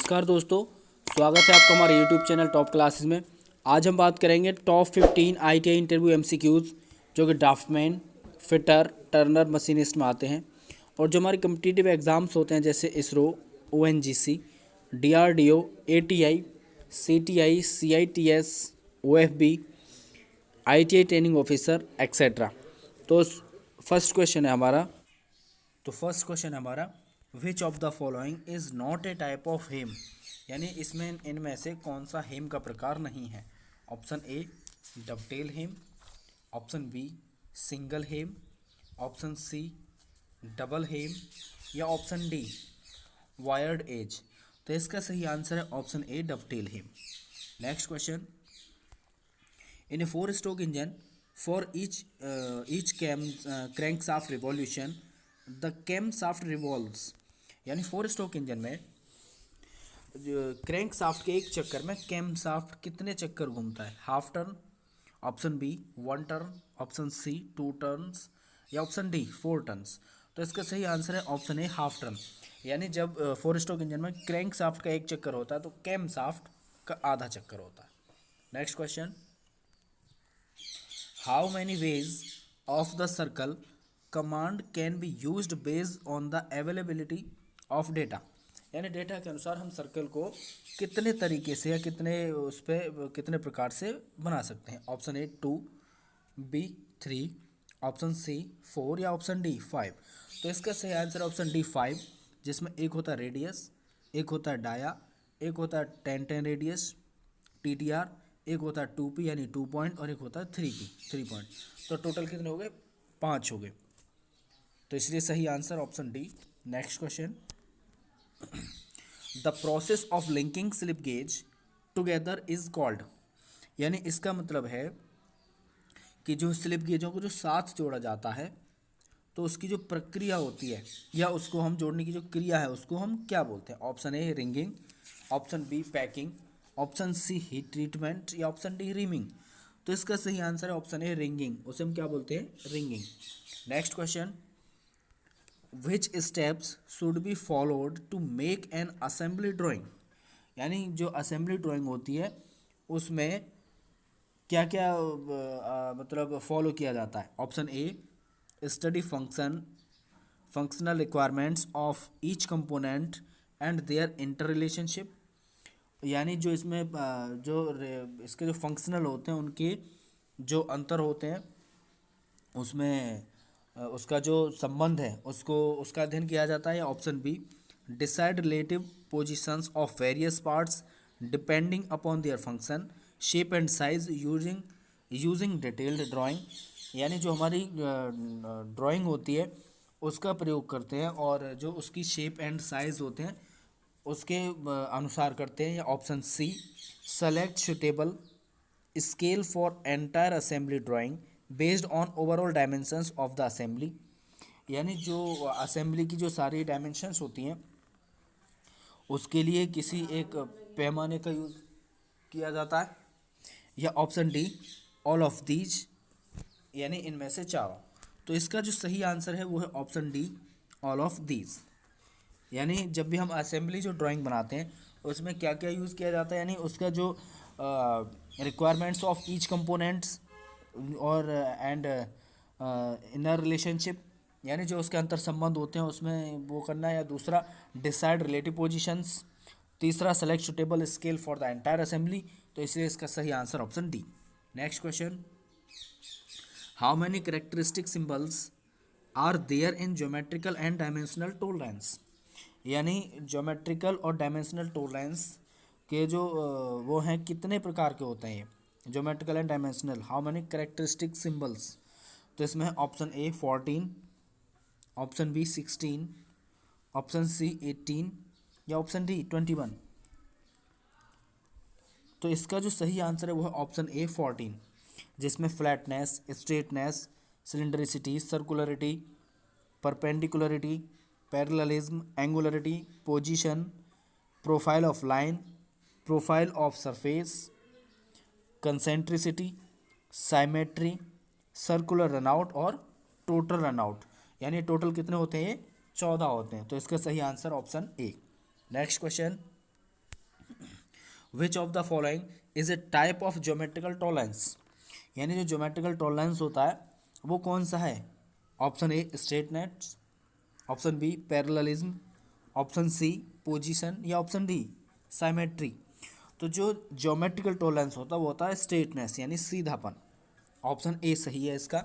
नमस्कार दोस्तों, स्वागत है आपका हमारे यूट्यूब चैनल टॉप क्लासेस में। आज हम बात करेंगे टॉप 15 आईटीआई इंटरव्यू एमसीक्यूज़ जो कि ड्राफ्टमैन, फिटर, टर्नर, मशीनिस्ट में आते हैं। और जो हमारे कम्पिटिटिव एग्ज़ाम्स होते हैं जैसे ISRO, ONGC, DRDO, ATI, CTI, CITS, OFB, ITI training officer etcetera. तो फर्स्ट क्वेश्चन है हमारा which of the following is not a type of hem, यानी इसमें इनमें से कौन सा हेम का प्रकार नहीं है। Option A dovetail hem, option B single hem, option C double hem या ऑप्शन डी वायर्ड एज। तो इसका सही आंसर है option A dovetail hem. Next question, in a 4 stroke engine for each crank shaft revolution the cam shaft revolves, यानी 4 stroke engine में crank shaft के एक चक्कर में कैम शाफ्ट कितने चक्कर घूमता है। Half turn, option B 1 turn, option C 2 turns या ऑप्शन डी 4 टर्न्स। तो इसका सही आंसर है ऑप्शन ए हाफ टर्न, यानी जब 4 स्ट्रोक इंजन में क्रैंक शाफ्ट का एक चक्कर होता है तो कैम शाफ्ट का आधा चक्कर होता है। Next question, how many ways of the circle command can be used based on the availability of data, यानी डेटा के अनुसार हम सर्कल को कितने तरीके से या कितने प्रकार से बना सकते हैं। Option A 2, B 3, option C 4 या ऑप्शन डी 5। तो इसका सही आंसर ऑप्शन डी 5, जिसमें एक होता है रेडियस, एक होता है डाया, एक होता है 10-10 रेडियस टीटीआर, एक होता है 2p यानी 2 पॉइंट और एक होता है 3p 3 पॉइंट। तो टोटल कितने हो गए, 5 हो गए। तो इसलिए सही answer option D. Next question, the process of linking slip gauge together is called, यानी इसका मतलब है कि जो स्लिप गेजों को जो साथ जोड़ा जाता है तो उसकी जो प्रक्रिया होती है या उसको हम जोड़ने की जो क्रिया है उसको हम क्या बोलते हैं। Option A ringing, option B packing, option C heat treatment या ऑप्शन डी रीमिंग। तो इसका सही आंसर है ऑप्शन ए रिंगिंग, उसे हम क्या बोलते हैं, ringing. Next question, which steps should be followed to make an assembly drawing, यानी जो असेंबली ड्राइंग होती है उसमें क्या क्या मतलब फॉलो किया जाता है। Option A study functional requirements of each component and their interrelationship, यानी जो इसमें इसके जो फंक्शनल होते हैं उनके जो अंतर होते हैं उसमें उसका जो संबंध है उसका अध्ययन किया जाता है। Option be decide relative positions of various parts depending upon their function shape and size using detailed drawing, यानी जो हमारी ड्राइंग होती है उसका प्रयोग करते हैं और जो उसकी शेप एंड साइज होते हैं उसके अनुसार करते हैं। या option C select suitable scale for entire assembly drawing based on overall dimensions of the assembly, यानी जो असेंबली की जो सारी डायमेंशंस होती हैं उसके लिए किसी एक पैमाने का यूज़ किया जाता है। या option D all of these, यानी इनमें से चारों। तो इसका जो सही आंसर है वो है option D all of these, यानी जब भी हम असेंबली जो ड्राइंग बनाते हैं उसमें क्या क्या यूज़ किया जाता है, यानी उसका जो रिक्वायरमेंट्स ऑफ ईच कंपोनेंट्स और एंड इनर रिलेशनशिप, यानी जो उसके अंतर संबंध होते हैं उसमें वो करना है। या दूसरा डिसाइड रिलेटिव पोजीशंस, तीसरा select suitable scale for the entire assembly. तो इसलिए इसका सही answer option D. Next question, how many characteristic symbols are there in geometrical and dimensional tolerance, यानी ज्योमेट्रिकल और डायमेंशनल टोलरेंस के जो वो हैं कितने प्रकार के होते हैं ये geometrical and dimensional, how many characteristic symbols. तो इसमें option A 14, option B 16, option C 18 या ऑप्शन डी 21। तो इसका जो सही आंसर है वो है ऑप्शन ए 14, जिसमें flatness, straightness, cylindricity, circularity, perpendicularity, parallelism, angularity, position, profile of line, profile of surface, concentricity, symmetry, circular runout और टोटल रनआउट, यानी टोटल कितने होते हैं, 14 होते हैं। तो इसका सही answer option A. Next question, which of the following is a type of geometrical tolerance, यानी जो ज्योमेट्रिकल टॉलरेंस होता है वो कौन सा है? Option A straightness, option B parallelism, option C position, या ऑप्शन डी साइमेट्री। तो जो ज्योमेट्रिकल टॉलरेंस होता है वो होता है स्ट्रेटनेस यानी सीधापन। ऑप्शन ए सही है इसका।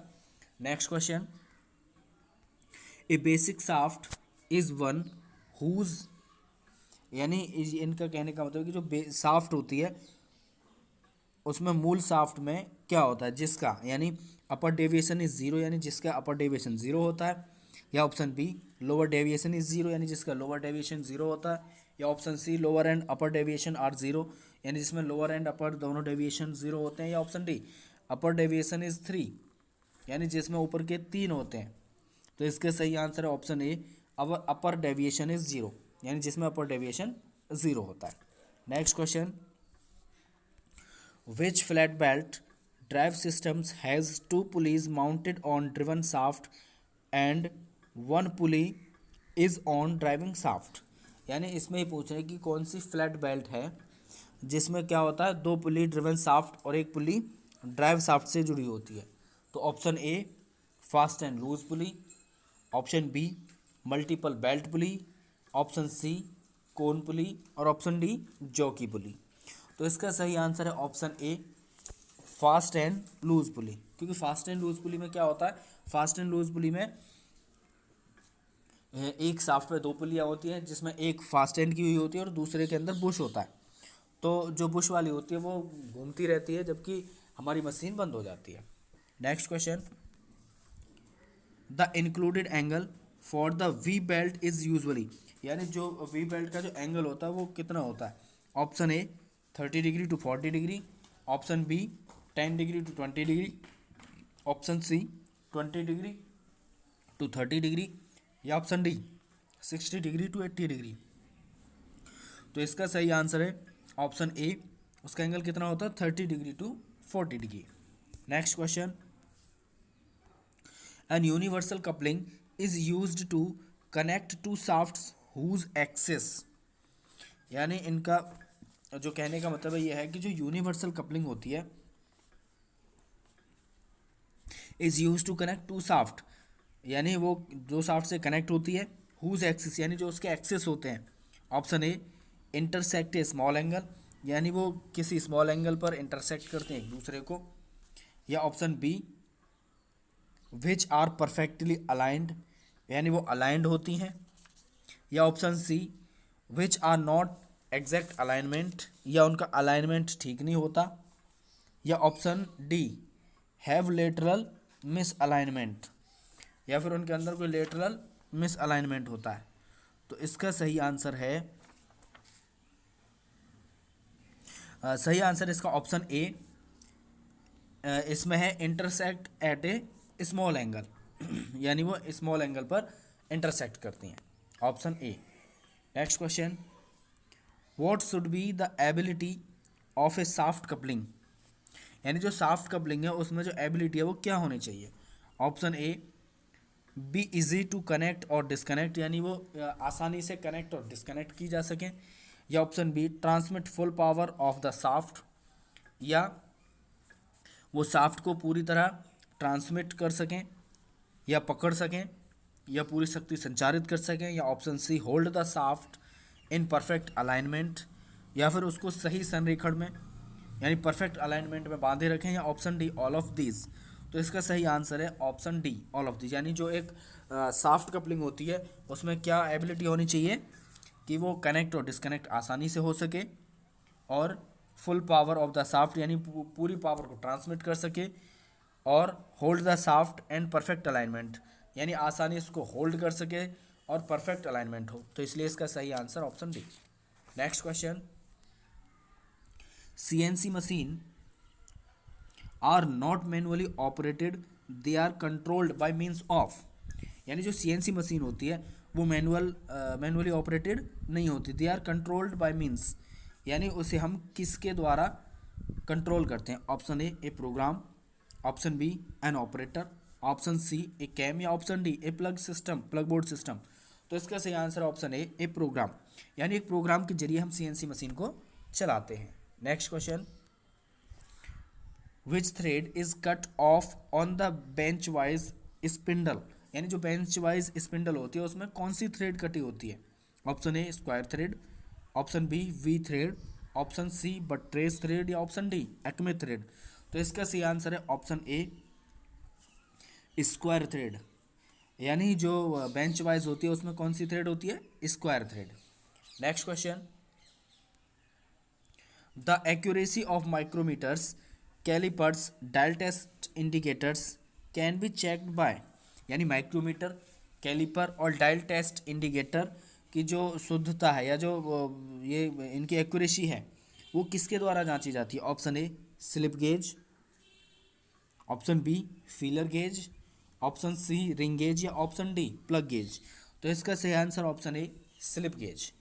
Next question, a basic shaft is one whose, यानी इनका कहने का मतलब कि जो शाफ्ट होती है उसमें मूल शाफ्ट में क्या होता है, जिसका यानी अपर डेविएशन इज जीरो, यानी जिसका अपर डेविएशन जीरो होता है, या option B lower deviation is zero, यानी जिसका लोअर डेविएशन जीरो होता है, या option C lower and upper deviation are zero, यानी जिसमें लोअर एंड अपर दोनों डेविएशन जीरो होते हैं, या option D upper deviation is three, यानी जिसमें ऊपर के तीन होते हैं। तो इसके सही आंसर है option A upper deviation is zero, यानी जिसमें अपर डेविएशन जीरो होता है। Next question, which flat belt drive systems has two pulleys mounted on driven shaft and one pulley is on driving shaft, यानी इसमें ही पूछ रहे हैं कि कौन सी फ्लैट बेल्ट है जिसमें क्या होता है दो पुली ड्रिवन शाफ्ट और एक पुली ड्राइव शाफ्ट से जुड़ी होती है। तो option A fast and loose pulley, option B multiple belt pulley, option C cone pulley, और ऑप्शन डी जॉकी पुली। तो इसका सही आंसर है option A fast and loose pulley, क्योंकि फास्ट एंड लूज पुली में क्या होता है, फास्ट एंड लूज पुली में एक शाफ्ट पे दो पुलियाँ होती हैं जिसमें एक फास्ट एंड की हुई होती है और दूसरे के अंदर बुश होता है। तो जो बुश वाली होती है वो घूमती रहती है जबकि हमारी मशीन बंद हो जाती है। Next question, the included angle for the we belt is usually, यानी जो वी बेल्ट का जो एंगल होता है वो कितना होता है? Option A 30 degree to 40 degree, option B 10 degree to 20 degree, option C 20 degree to 30 degree, या option D 60 degree to 80 degree. तो इसका सही आंसर है ऑप्शन ए, उसका एंगल कितना होता है 30 degree to 40 degree. Next question, an universal coupling is used to connect two shafts whose axes, यानी इनका जो कहने का मतलब ये है कि जो यूनिवर्सल कपलिंग होती है is use to connect two shaft, यानी वो दो शाफ्ट से कनेक्ट होती है, हुज एक्सिस यानी जो उसके एक्सेस होते हैं। Option A intersect A small angle, यानी वो किसी स्मॉल एंगल पर इंटरसेक्ट करते हैं एक दूसरे को, या option B which are perfectly aligned, यानी वो अलाइंड होती हैं, या option C which are not exact alignment, या उनका अलाइनमेंट ठीक नहीं होता, या option D have lateral misalignment, या फिर उनके अंदर कोई लेटरल मिस अलाइनमेंट होता है। तो इसका सही आंसर है सही आंसर इसका ऑप्शन ए, इसमें है intersect at A small angle, यानी वो स्मॉल एंगल पर इंटरसेक्ट करती हैं। Option A. Next question, what should be the ability of A shaft coupling, यानी जो शाफ्ट कपलिंग है उसमें जो एबिलिटी है वो क्या होनी चाहिए? Option A be easy to connect और डिस्कनेक्ट, यानी वो आसानी से कनेक्ट और डिस्कनेक्ट की जा सकें, या option B transmit full power of the shaft, या वो शाफ्ट को पूरी तरह ट्रांसमिट कर सकें या पकड़ सकें या पूरी शक्ति संचारित कर सकें, या option C hold the shaft in perfect alignment, या फिर उसको सही संरेखण में यानी परफेक्ट अलाइनमेंट में बांधे रखें, या option D all of these. तो इसका सही आंसर है option D all of these, यानी जो एक शाफ्ट कपलिंग होती है उसमें क्या एबिलिटी होनी चाहिए कि वो कनेक्ट और डिस्कनेक्ट आसानी से हो सके, और full power of the shaft यानी पूरी पावर को ट्रांसमिट कर सके, और hold the shaft and perfect alignment यानी आसानी इसको होल्ड कर सके और परफेक्ट अलाइनमेंट हो। तो इसलिए इसका सही answer option D. Next question, CNC machine are not manually operated, they are controlled by means of, यानी जो CNC मशीन होती है वो मैनुअली ऑपरेटेड नहीं होती, they are controlled by means, यानी उसे हम किसके द्वारा कंट्रोल करते हैं? Option A program, option B an operator, option C a cam, या option D a plug board system. तो इसका सही आंसर ऑप्शन ए प्रोग्राम, यानी एक प्रोग्राम के जरिए हम CNC मशीन को चलाते हैं। Next question, which thread is cut off on the bench wise spindle, यानी जो बेंच वाइज स्पिंडल होती है उसमें कौन सी थ्रेड कटी होती है? Option A square thread, option B V thread, option C buttress thread या ऑप्शन डी एक्मे थ्रेड। तो इसका सही आंसर है ऑप्शन ए स्क्वायर थ्रेड, यानी जो बेंच वाइज होती है उसमें कौन सी थ्रेड होती है? Square thread. Next question, the accuracy of micrometers, calipers, dial test indicators can be checked by, यानी माइक्रोमीटर, कैलिपर और डायल टेस्ट इंडिकेटर की जो शुद्धता है या जो ये इनकी एक्यूरेसी है वो किसके द्वारा जांची जाती है? Option A slip gauge, option B feeler gauge, option C ring gauge या ऑप्शन डी प्लग गेज। तो इसका सही answer option A slip gauge.